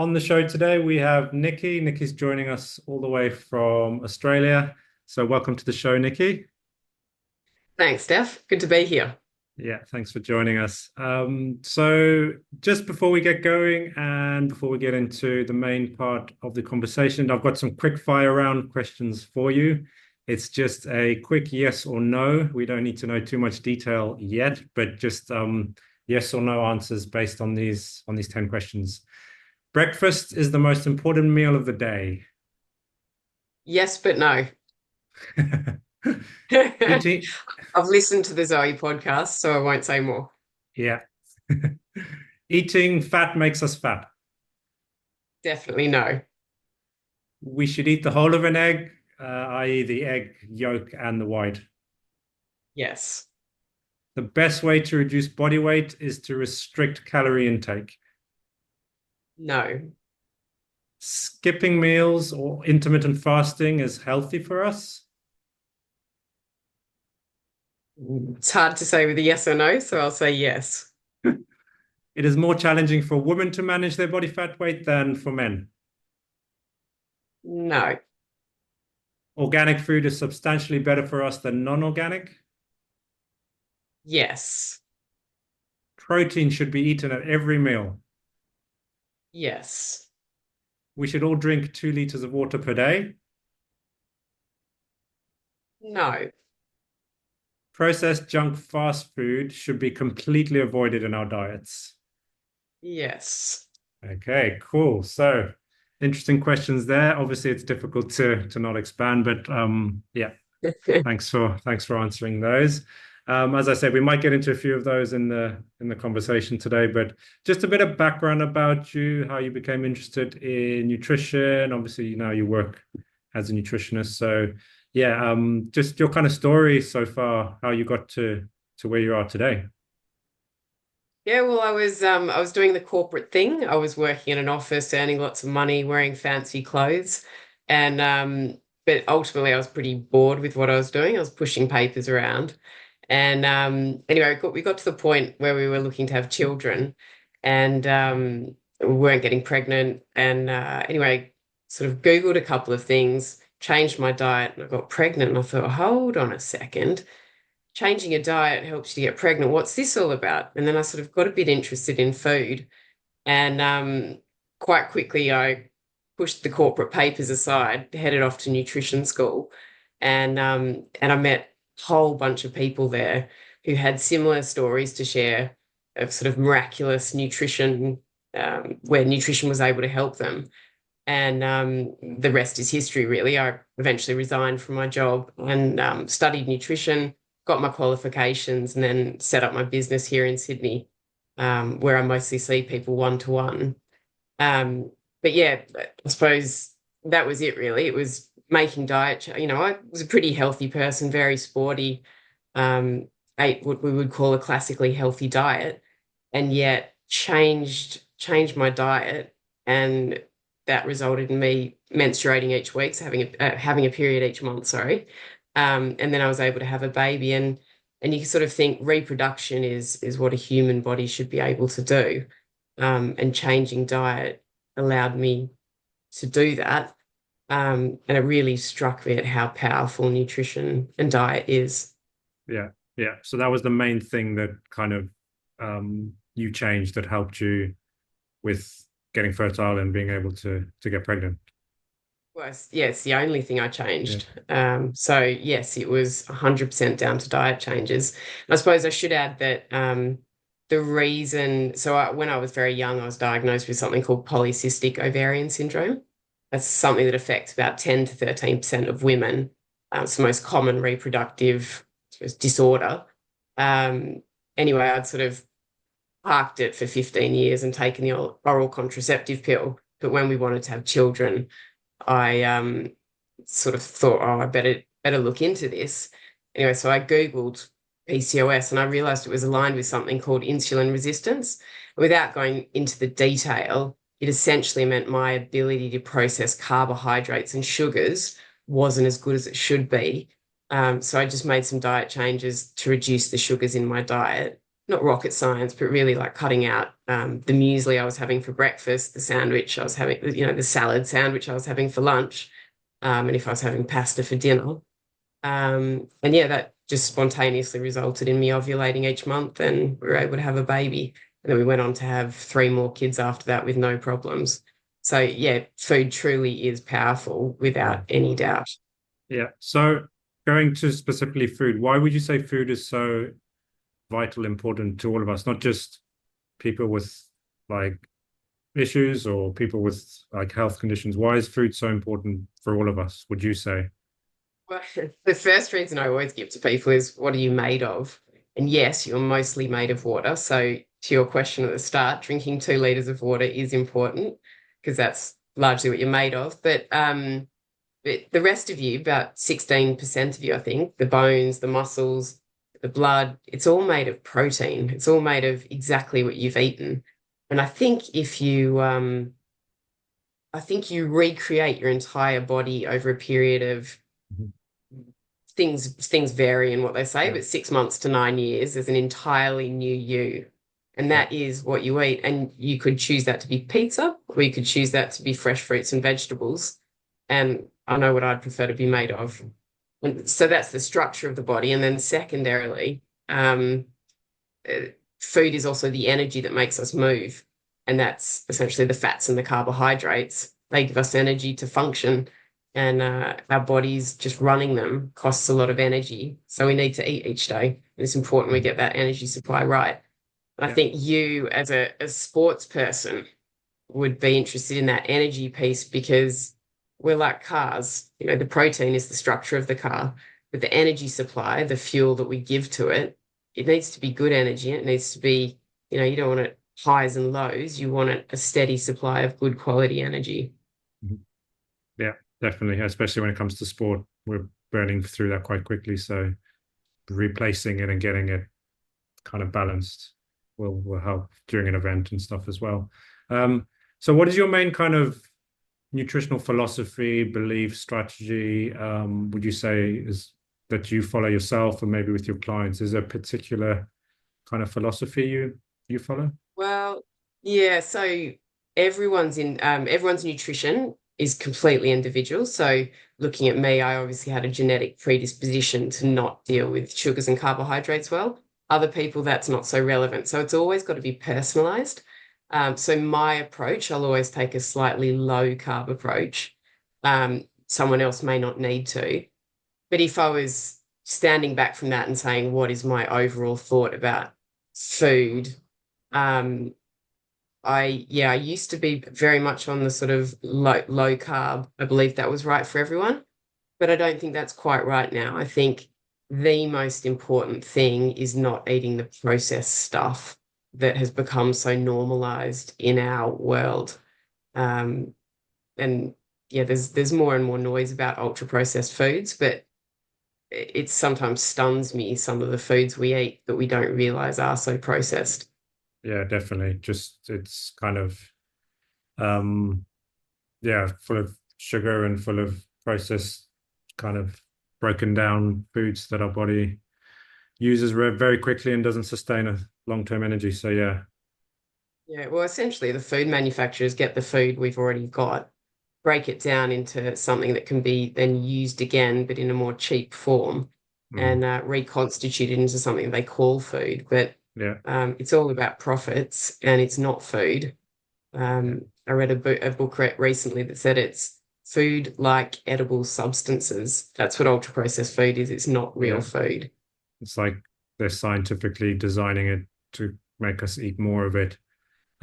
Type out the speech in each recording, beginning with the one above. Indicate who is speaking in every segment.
Speaker 1: On the show today, we have Nicky. Nicky's joining us all the way from Australia. So welcome to the show, Nicky.
Speaker 2: Thanks, Steph. Good to be here.
Speaker 1: Yeah, thanks for joining us. So just before we get going and before we get into the main part of the conversation, I've got some quick fire round questions for you. It's just a quick yes or no. We don't need to know too much detail yet, but just yes or no answers based on these 10 questions. Breakfast is the most important meal of the day.
Speaker 2: Yes, but no.
Speaker 1: Eating,
Speaker 2: I've listened to the Zoe podcast, so I won't say more.
Speaker 1: yeah. Eating fat makes us fat.
Speaker 2: Definitely no.
Speaker 1: We should eat the whole of an egg, i.e., the egg yolk and the white.
Speaker 2: Yes.
Speaker 1: The best way to reduce body weight is to restrict calorie intake.
Speaker 2: No.
Speaker 1: Skipping meals or intermittent fasting is healthy for us.
Speaker 2: It's hard to say with a yes or no, so I'll say yes.
Speaker 1: It is more challenging for women to manage their body fat weight than for men.
Speaker 2: No.
Speaker 1: Organic food is substantially better for us than non-organic.
Speaker 2: Yes.
Speaker 1: Protein should be eaten at every meal.
Speaker 2: Yes.
Speaker 1: We should all drink 2 liters of water per day.
Speaker 2: No.
Speaker 1: Processed junk fast food should be completely avoided in our diets.
Speaker 2: Yes.
Speaker 1: Okay, cool. So interesting questions there. Obviously, it's difficult to not expand, but yeah, thanks for answering those. As I said, we might get into a few of those in the conversation today, but just a bit of background about you, how you became interested in nutrition. Obviously, you work as a nutritionist. So yeah, just your kind of story so far, how you got to where you are today.
Speaker 2: Yeah, well, I was doing the corporate thing. I was working in an office, earning lots of money, wearing fancy clothes. And but ultimately I was pretty bored with what I was doing. I was pushing papers around. And anyway, we got to the point where we were looking to have children and we weren't getting pregnant. And anyway, sort of Googled a couple of things, changed my diet, and I got pregnant. And I thought, hold on a second, changing a diet helps you get pregnant. What's this all about? And then I sort of got a bit interested in food. And quite quickly, I pushed the corporate papers aside, headed off to nutrition school, and I met a whole bunch of people there who had similar stories to share of sort of miraculous nutrition, where nutrition was able to help them. And the rest is history, really. I eventually resigned from my job and studied nutrition, got my qualifications, and then set up my business here in Sydney, where I mostly see people one to one. But yeah, I suppose that was it, really. It was making diet. I was a pretty healthy person, very sporty, um, ate what we would call a classically healthy diet, and yet changed my diet, and that resulted in me menstruating each week, so having a period each month, sorry. And then I was able to have a baby, and you sort of think reproduction is what a human body should be able to do. And changing diet allowed me to do that. And it really struck me at how powerful nutrition and diet is.
Speaker 1: Yeah, yeah. So that was the main thing that kind of you changed that helped you with getting fertile and being able to get pregnant.
Speaker 2: Well, yes, the only thing I
Speaker 1: Yeah.
Speaker 2: changed. So yes, it was 100% down to diet changes. I suppose I should add that the reason, when I was very young, I was diagnosed with something called polycystic ovarian syndrome. That's something that affects about 10 to 13% of women. It's the most common reproductive, I suppose, disorder. Um, anyway, I'd sort of parked it for 15 years and taken the oral contraceptive pill. But when we wanted to have children, I sort of thought, oh, I better look into this. Anyway, so I Googled PCOS and I realized it was aligned with something called insulin resistance. Without going into the detail, it essentially meant my ability to process carbohydrates and sugars wasn't as good as it should be. So I just made some diet changes to reduce the sugars in my diet. not rocket science, but really like cutting out the muesli I was having for breakfast, the sandwich I was having, the salad sandwich I was having for lunch, and if I was having pasta for dinner. And yeah, that just spontaneously resulted in me ovulating each month, and we were able to have a baby. And then we went on to have three more kids after that with no problems. So yeah, food truly is powerful
Speaker 1: Yeah.
Speaker 2: without any doubt.
Speaker 1: Yeah. So going to specifically food, why would you say food is so vital, important to all of us, not just people with like issues or people with like health conditions? Why is food so important for all of us, would you say?
Speaker 2: Well, the first reason I always give to people is, what are you made of? And yes, you're mostly made of water. So, to your question at the start, drinking 2 liters of water is important because that's largely what you're made of. But the rest of you, about 16% of you, I think, the bones, the muscles, the blood, it's all made of protein. It's all made of exactly what you've eaten. And I think you recreate your entire body over a period of
Speaker 1: Mhm.
Speaker 2: things vary in what they say,
Speaker 1: Yeah.
Speaker 2: but 6 months to 9 years is an entirely new you. And
Speaker 1: Yeah.
Speaker 2: that is what you eat. And you could choose that to be pizza, or you could choose that to be fresh fruits and vegetables. And I know what I'd prefer to be made of. And so that's the structure of the body. And then secondarily, uh, food is also the energy that makes us move. And that's essentially the fats and the carbohydrates. They give us energy to function. And our bodies just running them costs a lot of energy. So we need to eat each day. And it's important we
Speaker 1: Mhm.
Speaker 2: get that energy supply right. And I
Speaker 1: Yeah.
Speaker 2: think you, as a sports person, would be interested in that energy piece because we're like cars. The protein is the structure of the car, but the energy supply, the fuel that we give to it, it needs to be good energy. It needs to be, you don't want it highs and lows. You want it a steady supply of good quality energy.
Speaker 1: Mhm. Yeah, definitely. Especially when it comes to sport, we're burning through that quite quickly. So replacing it and getting it kind of balanced will help during an event and stuff as well. Um, so what is your main kind of nutritional philosophy, belief, strategy, would you say is that you follow yourself or maybe with your clients? Is there a particular kind of philosophy you follow?
Speaker 2: Well, yeah, so everyone's nutrition is completely individual. So looking at me, I obviously had a genetic predisposition to not deal with sugars and carbohydrates well. Other people, that's not so relevant. So it's always got to be personalized. So my approach, I'll always take a slightly low carb approach. Someone else may not need to. But if I was standing back from that and saying, what is my overall thought about food? Um, I used to be very much on the sort of low carb. I believe that was right for everyone, but I don't think that's quite right now. I think the most important thing is not eating the processed stuff that has become so normalized in our world. Um, and yeah, there's more and more noise about ultra processed foods, but it sometimes stuns me some of the foods we eat that we don't realize are so processed.
Speaker 1: Yeah, definitely. Just it's kind of um yeah, full of sugar and full of processed kind of broken down foods that our body uses very quickly and doesn't sustain a long-term energy. So yeah.
Speaker 2: Yeah, well, essentially, the food manufacturers get the food we've already got, break it down into something that can be then used again, but in a more cheap form,
Speaker 1: Mm,
Speaker 2: and reconstitute it into something they call food. But
Speaker 1: yeah.
Speaker 2: it's all about profits, and it's not food.
Speaker 1: Yeah.
Speaker 2: I read a book recently that said it's food like edible substances. That's what ultra processed food is. It's not real
Speaker 1: Yeah.
Speaker 2: food.
Speaker 1: It's like they're scientifically designing it to make us eat more of it.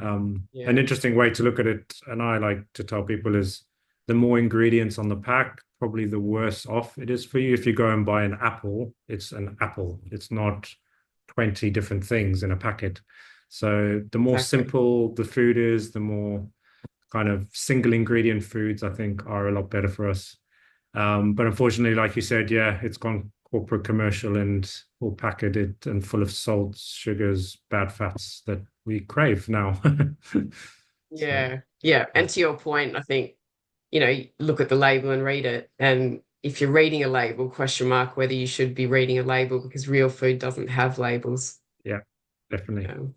Speaker 1: An
Speaker 2: Yeah,
Speaker 1: interesting way to look at it, and I like to tell people, is the more ingredients on the pack, probably the worse off it is for you. If you go and buy an apple, it's an apple. It's not 20 different things in a packet. So the more
Speaker 2: exactly.
Speaker 1: simple the food is, the more kind of single ingredient foods I think are a lot better for us. But unfortunately, like you said, yeah, it's gone corporate commercial and all packaged and full of salts, sugars, bad fats that we crave now. So,
Speaker 2: Yeah, yeah.
Speaker 1: yeah,
Speaker 2: And to your point, I think, look at the label and read it. And if you're reading a label, question mark whether you should be reading a label because real food doesn't have labels.
Speaker 1: yeah, definitely.
Speaker 2: Um,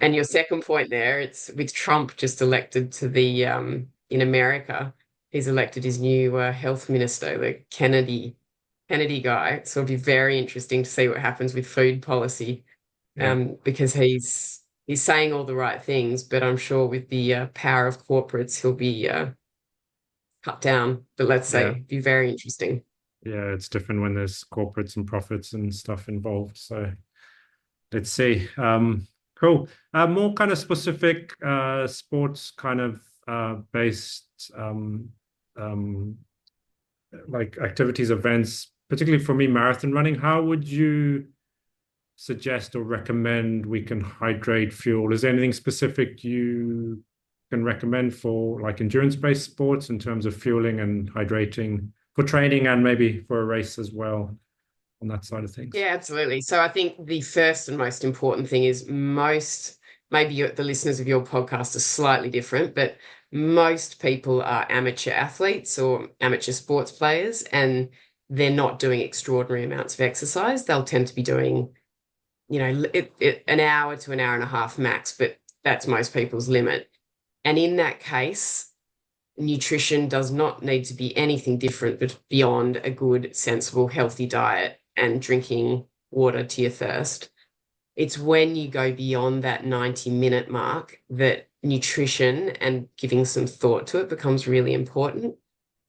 Speaker 2: and your second point there, it's with Trump just elected to the in America, he's elected his new health minister, the Kennedy guy. So it'll be very interesting to see what happens with food policy,
Speaker 1: Yeah,
Speaker 2: because he's saying all the right things, but I'm sure with the power of corporates, he'll be cut down. But let's
Speaker 1: yeah,
Speaker 2: say, be very interesting.
Speaker 1: yeah. It's different when there's corporates and profits and stuff involved. So let's see. Cool. More kind of specific sports kind of based um, like activities, events, particularly for me, marathon running. How would you suggest or recommend we can hydrate, fuel? Is there anything specific you can recommend for like endurance-based sports in terms of fueling and hydrating for training and maybe for a race as well on that side of things?
Speaker 2: Yeah, absolutely. So I think the first and most important thing is maybe the listeners of your podcast are slightly different, but most people are amateur athletes or amateur sports players, and they're not doing extraordinary amounts of exercise. They'll tend to be doing, an hour to an hour and a half max, but that's most people's limit. And in that case, nutrition does not need to be anything different but beyond a good, sensible, healthy diet and drinking water to your thirst. It's when you go beyond that 90-minute mark that nutrition and giving some thought to it becomes really important.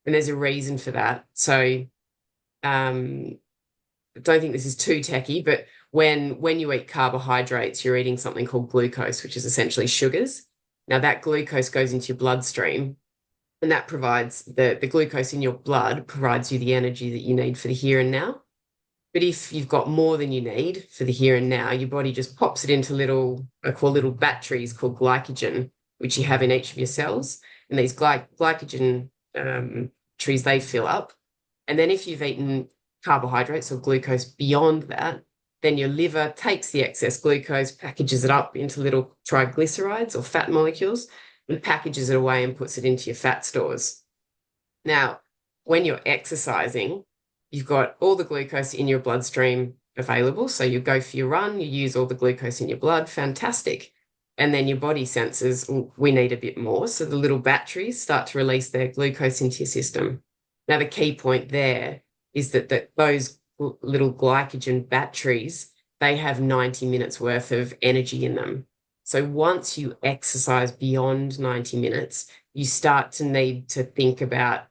Speaker 2: And there's a reason for that. So I don't think this is too techy, but when you eat carbohydrates, you're eating something called glucose, which is essentially sugars. Now that glucose goes into your bloodstream, and that provides the glucose in your blood provides you the energy that you need for the here and now. But if you've got more than you need for the here and now, your body just pops it into I call little batteries called glycogen, which you have in each of your cells. And these glycogen trees, they fill up. And then if you've eaten carbohydrates or glucose beyond that, then your liver takes the excess glucose, packages it up into little triglycerides or fat molecules, and packages it away and puts it into your fat stores. Now, when you're exercising, you've got all the glucose in your bloodstream available. So you go for your run, you use all the glucose in your blood, fantastic. And then your body senses, "Oh, we need a bit more." So the little batteries start to release their glucose into your system. Now, the key point there is that those little glycogen batteries, they have 90 minutes worth of energy in them. So once you exercise beyond 90 minutes, you start to need to think about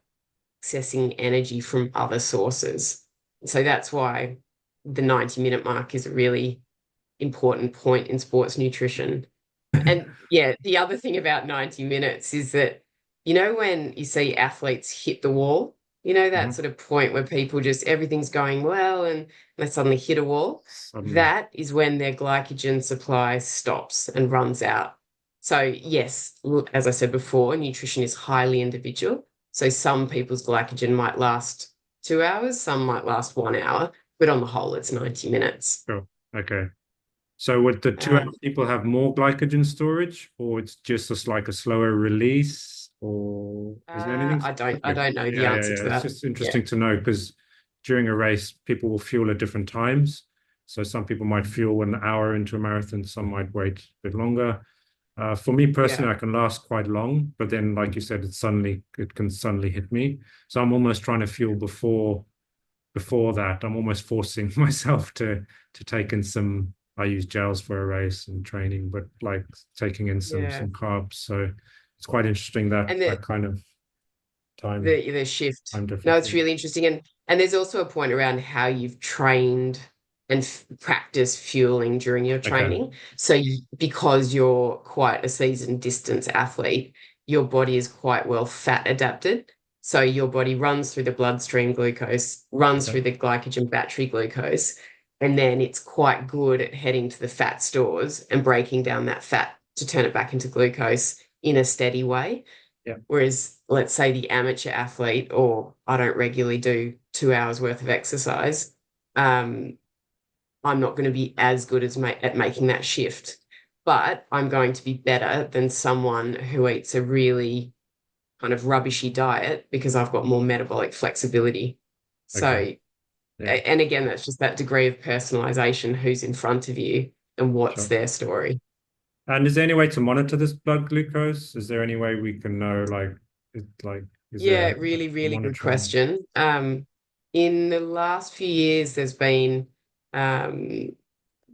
Speaker 2: accessing energy from other sources. So that's why the 90-minute mark is a really important point in sports nutrition. And yeah, the other thing about 90 minutes is that, when you see athletes hit the wall, that
Speaker 1: Mhm.
Speaker 2: sort of point where people just everything's going well and they suddenly hit a wall,
Speaker 1: Suddenly,
Speaker 2: that is when their glycogen supply stops and runs out. So, yes, as I said before, nutrition is highly individual. So, some people's glycogen might last 2 hours, some might last 1 hour, but on the whole, it's 90 minutes.
Speaker 1: sure. Okay. So would the 2 hour
Speaker 2: Um,
Speaker 1: people have more glycogen storage, or it's just like a slower release, or is there anything?
Speaker 2: I
Speaker 1: Okay.
Speaker 2: don't know the
Speaker 1: Yeah, yeah,
Speaker 2: answer
Speaker 1: yeah.
Speaker 2: to
Speaker 1: It's
Speaker 2: that.
Speaker 1: just
Speaker 2: Yeah.
Speaker 1: interesting to know because during a race, people will fuel at different times. So some people might fuel an hour into a marathon, some might wait a bit longer. For me
Speaker 2: Yeah.
Speaker 1: personally, I can last quite long, but then, like you said, it can suddenly hit me. So I'm almost trying to fuel before that. I'm almost forcing myself to take in some. I use gels for a race and training, but like taking in
Speaker 2: Yeah.
Speaker 1: some carbs. So it's quite interesting that
Speaker 2: And
Speaker 1: that kind of
Speaker 2: the shift.
Speaker 1: time
Speaker 2: No,
Speaker 1: difference.
Speaker 2: it's really interesting. And there's also a point around how you've trained and practiced fueling during your
Speaker 1: Okay.
Speaker 2: training. So because you're quite a seasoned distance athlete, your body is quite well fat adapted. So your body runs through the bloodstream glucose, runs
Speaker 1: Okay.
Speaker 2: through the glycogen battery glucose, and then it's quite good at heading to the fat stores and breaking down that fat to turn it back into glucose in a steady way.
Speaker 1: Yeah.
Speaker 2: Whereas, let's say the amateur athlete, or I don't regularly do 2 hours worth of exercise, um, I'm not going to be as good at making that shift. But I'm going to be better than someone who eats a really kind of rubbishy diet because I've got more metabolic flexibility.
Speaker 1: Okay.
Speaker 2: So,
Speaker 1: Yeah.
Speaker 2: and again, that's just that degree of personalization, who's in front of you. and what's
Speaker 1: Sure.
Speaker 2: their story.
Speaker 1: And is there any way to monitor this blood glucose? Is there any way we can know, is there
Speaker 2: Yeah, really,
Speaker 1: a
Speaker 2: really good
Speaker 1: monitoring?
Speaker 2: question. In the last few years, there's been um,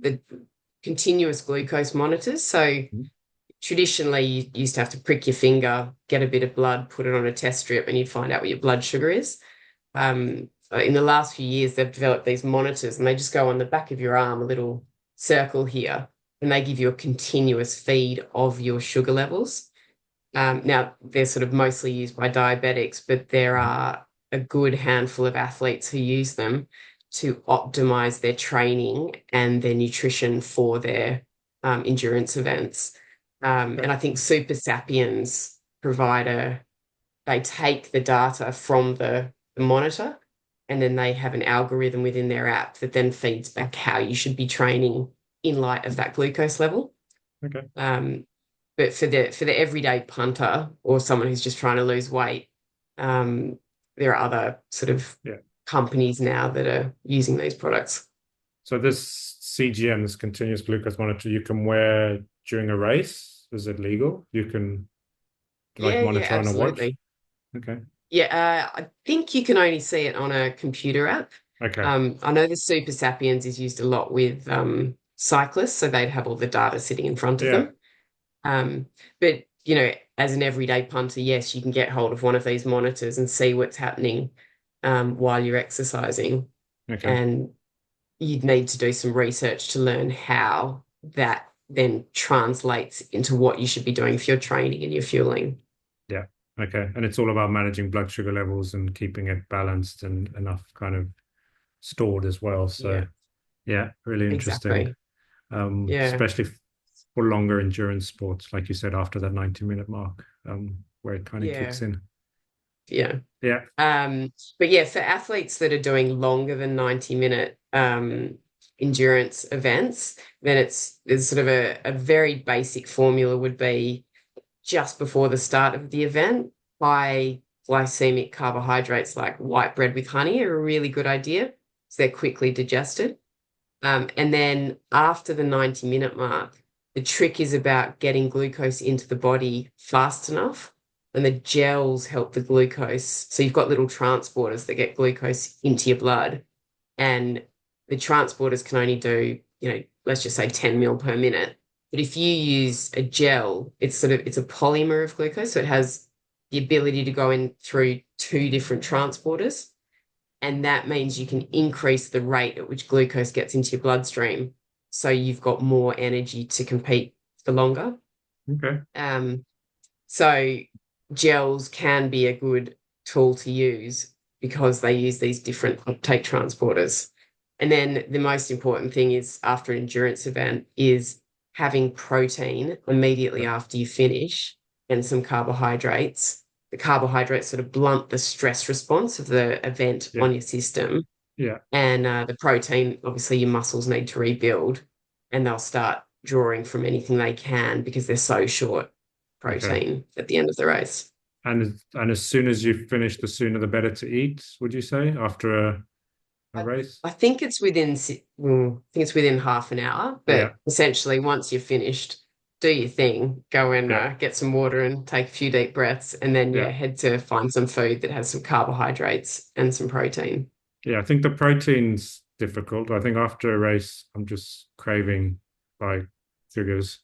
Speaker 2: the continuous glucose monitors. So
Speaker 1: Mhm.
Speaker 2: traditionally, you used to have to prick your finger, get a bit of blood, put it on a test strip, and you'd find out what your blood sugar is. In the last few years, they've developed these monitors, and they just go on the back of your arm, a little circle here, and they give you a continuous feed of your sugar levels. Now, they're sort of mostly used by diabetics, but there
Speaker 1: Mhm.
Speaker 2: are a good handful of athletes who use them to optimize their training and their nutrition for their endurance events.
Speaker 1: Okay.
Speaker 2: And I think Super Sapiens provide they take the data from the monitor, and then they have an algorithm within their app that then feeds back how you should be training in light of that glucose level.
Speaker 1: Okay.
Speaker 2: Um, but for the everyday punter or someone who's just trying to lose weight, um, there are other sort of
Speaker 1: Yeah.
Speaker 2: companies now that are using these products.
Speaker 1: So this CGM, this continuous glucose monitor, you can wear during a race. Is it legal? You can like
Speaker 2: Yeah, yeah,
Speaker 1: monitor on a watch.
Speaker 2: absolutely.
Speaker 1: Okay.
Speaker 2: Yeah, I think you can only see it on a computer app.
Speaker 1: Okay.
Speaker 2: I know the Super Sapiens is used a lot with cyclists, so they'd have all the data sitting in front of
Speaker 1: Yeah.
Speaker 2: them. Um, but you know, as an everyday punter, yes, you can get hold of one of these monitors and see what's happening while you're exercising.
Speaker 1: Okay.
Speaker 2: And you'd need to do some research to learn how that then translates into what you should be doing for your training and your fueling.
Speaker 1: Yeah. Okay. And it's all about managing blood sugar levels and keeping it balanced and enough kind of stored as well. So
Speaker 2: Yeah,
Speaker 1: yeah, really interesting.
Speaker 2: exactly. Yeah,
Speaker 1: Especially for longer endurance sports, like you said, after that 90-minute mark, where it kind of
Speaker 2: yeah,
Speaker 1: kicks in.
Speaker 2: yeah.
Speaker 1: Yeah.
Speaker 2: But yeah, for athletes that are doing longer than 90-minute endurance events, then there's sort of a very basic formula would be just before the start of the event, high glycemic carbohydrates like white bread with honey are a really good idea. So they're quickly digested. And then after the 90-minute mark, the trick is about getting glucose into the body fast enough. And the gels help the glucose. So you've got little transporters that get glucose into your blood. And the transporters can only do, let's just say 10 mil per minute. But if you use a gel, it's a polymer of glucose. So it has the ability to go in through two different transporters. And that means you can increase the rate at which glucose gets into your bloodstream. So you've got more energy to compete for longer.
Speaker 1: Okay.
Speaker 2: Um, so gels can be a good tool to use because they use these different uptake transporters. And then the most important thing is after an endurance event is having protein immediately
Speaker 1: Yeah.
Speaker 2: after you finish and some carbohydrates. The carbohydrates sort of blunt the stress response of the event
Speaker 1: Yeah.
Speaker 2: on your system.
Speaker 1: Yeah.
Speaker 2: And the protein, obviously, your muscles need to rebuild and they'll start drawing from anything they can because they're so short
Speaker 1: Okay.
Speaker 2: protein at the end of the race.
Speaker 1: And as soon as you finish, the sooner the better to eat, would you say, after a
Speaker 2: I,
Speaker 1: race?
Speaker 2: I think it's I think it's within half an hour,
Speaker 1: Yeah.
Speaker 2: but essentially once you're finished, do your thing, go and
Speaker 1: Yeah.
Speaker 2: get some water and take a few deep breaths, and then
Speaker 1: Yeah.
Speaker 2: yeah, head to find some food that has some carbohydrates and some protein.
Speaker 1: Yeah. I think the protein's difficult. I think after a race, I'm just craving like sugars.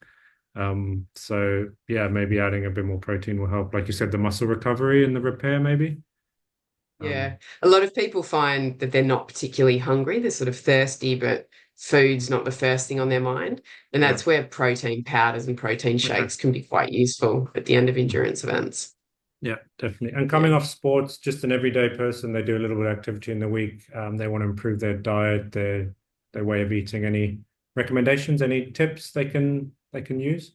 Speaker 1: So yeah, maybe adding a bit more protein will help. Like you said, the muscle recovery and the repair, maybe.
Speaker 2: Yeah.
Speaker 1: Um,
Speaker 2: A lot of people find that they're not particularly hungry. They're sort of thirsty, but food's not the first thing on their mind. And
Speaker 1: yeah.
Speaker 2: that's where protein powders and protein
Speaker 1: Okay.
Speaker 2: shakes can be quite useful at the end of endurance events.
Speaker 1: Yeah, definitely. And
Speaker 2: Yeah.
Speaker 1: coming off sports, just an everyday person, they do a little bit of activity in the week. They want to improve their diet, their way of eating. Any recommendations, any tips they can use?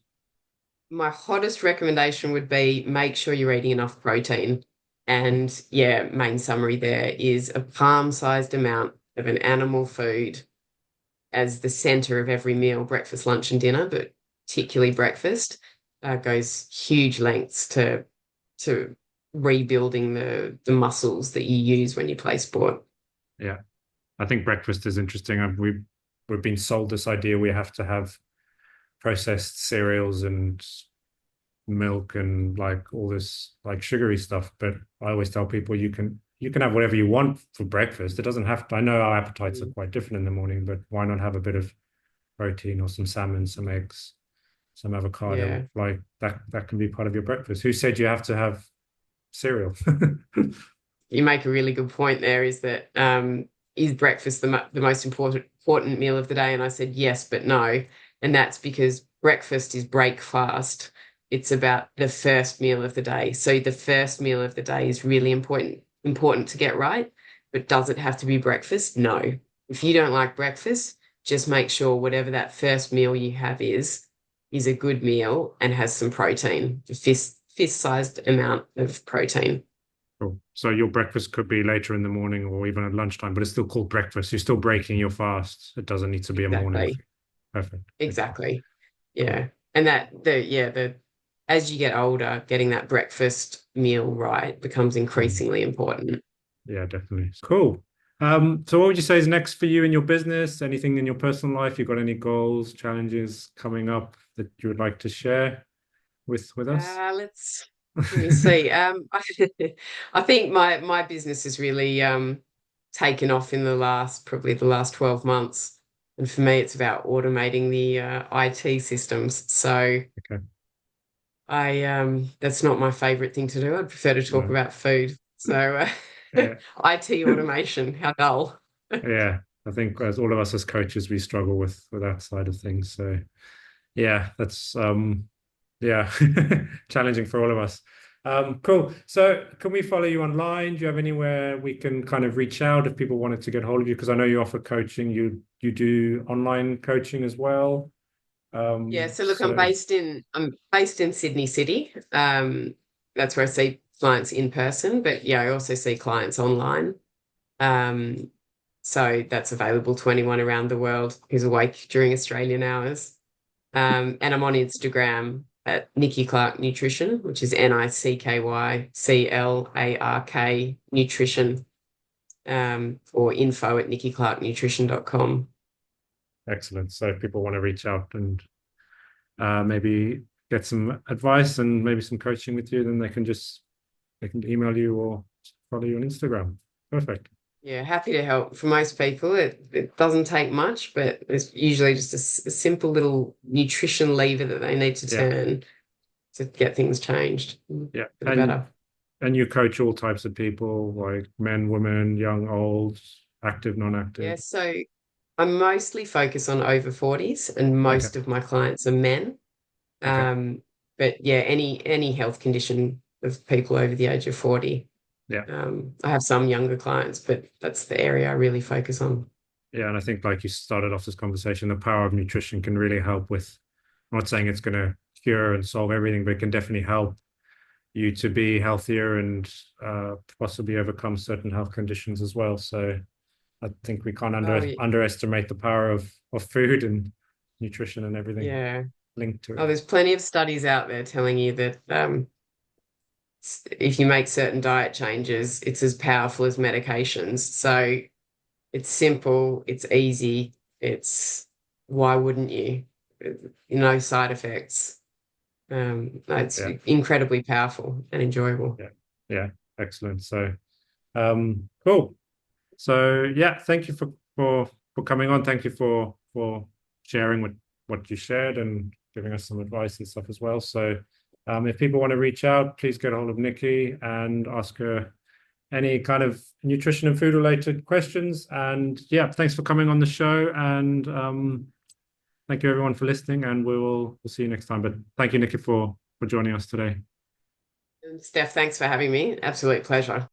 Speaker 2: My hottest recommendation would be make sure you're eating enough protein. And yeah, main summary there is a palm-sized amount of an animal food as the center of every meal, breakfast, lunch, and dinner, but particularly breakfast, goes huge lengths to rebuilding the muscles that you use when you play sport.
Speaker 1: Yeah, I think breakfast is interesting. we've been sold this idea we have to have processed cereals and milk and like all this like sugary stuff. But I always tell people you can have whatever you want for breakfast. It doesn't have to. I know our appetites are
Speaker 2: Mm.
Speaker 1: quite different in the morning, but why not have a bit of protein or some salmon, some eggs, some avocado?
Speaker 2: Yeah.
Speaker 1: Like that can be part of your breakfast. Who said you have to have cereal?
Speaker 2: You make a really good point there, is that is breakfast the most important meal of the day? And I said yes, but no. And that's because breakfast is break fast. It's about the first meal of the day. So the first meal of the day is really important to get right, but does it have to be breakfast? No. If you don't like breakfast, just make sure whatever that first meal you have is a good meal and has some protein, a fist-sized amount of protein.
Speaker 1: Cool. So your breakfast could be later in the morning or even at lunchtime, but it's still called breakfast. You're still breaking your fast. It doesn't need to be a morning
Speaker 2: Exactly.
Speaker 1: thing. Perfect. Excellent.
Speaker 2: Exactly.
Speaker 1: Cool.
Speaker 2: Yeah. And the as you get older, getting that breakfast meal right becomes
Speaker 1: Mm.
Speaker 2: increasingly important.
Speaker 1: Yeah, definitely. Cool. So what would you say is next for you in your business? Anything in your personal life? You got any goals, challenges coming up that you would like to share with us?
Speaker 2: Let me see. I think my business has really taken off in probably the last 12 months. And for me, it's about automating the IT systems. So
Speaker 1: Okay.
Speaker 2: that's not my favorite thing to do. I'd prefer to talk
Speaker 1: No.
Speaker 2: about food. So
Speaker 1: Yeah.
Speaker 2: IT automation, how dull.
Speaker 1: Yeah. I think as all of us as coaches, we struggle with that side of things. So yeah, that's yeah, challenging for all of us. Cool. So can we follow you online? Do you have anywhere we can kind of reach out if people wanted to get hold of you? Because I know you offer coaching. You do online coaching as well.
Speaker 2: Yeah, so look,
Speaker 1: So
Speaker 2: I'm based in Sydney City. That's where I see clients in person, but yeah, I also see clients online. Um, so that's available to anyone around the world who's awake during Australian hours. And I'm on Instagram at Nicky Clark Nutrition, which is NICKYCLARK Nutrition, or info at nickyclarknutrition.com.
Speaker 1: excellent. So if people want to reach out and maybe get some advice and maybe some coaching with you, then they can email you or follow you on Instagram. Perfect.
Speaker 2: Yeah, happy to help. For most people, it doesn't take much, but it's usually just a simple little nutrition lever that they need to
Speaker 1: Yeah.
Speaker 2: turn to get things changed
Speaker 1: Yeah.
Speaker 2: for the better.
Speaker 1: And you coach all types of people, like men, women, young, old, active,
Speaker 2: Yeah,
Speaker 1: non-active.
Speaker 2: so I mostly focus on over 40s, and
Speaker 1: Okay.
Speaker 2: most of my clients are men.
Speaker 1: Okay.
Speaker 2: Um, but yeah, any health condition of people over the age of 40.
Speaker 1: Yeah.
Speaker 2: I have some younger clients, but that's the area I really focus on.
Speaker 1: Yeah. And I think like you started off this conversation, the power of nutrition can really help with, I'm not saying it's going to cure and solve everything, but it can definitely help you to be healthier and possibly overcome certain health conditions as well. So I think we can't
Speaker 2: Oh,
Speaker 1: underestimate the power of food and nutrition and everything
Speaker 2: yeah.
Speaker 1: linked to it.
Speaker 2: Oh, there's plenty of studies out there telling you that if you make certain diet changes, it's as powerful as medications. So it's simple, it's easy, it's why wouldn't you? No side effects. It's
Speaker 1: Yeah.
Speaker 2: incredibly powerful and enjoyable.
Speaker 1: Yeah. Yeah. Excellent. So cool. So yeah, thank you for coming on. Thank you for sharing what you shared and giving us some advice and stuff as well. So if people want to reach out, please get a hold of Nikki and ask her any kind of nutrition and food related questions. And yeah, thanks for coming on the show. And thank you everyone for listening. And we'll see you next time. But thank you, Nikki, for joining us today.
Speaker 2: Steph, thanks for having me. Absolute pleasure.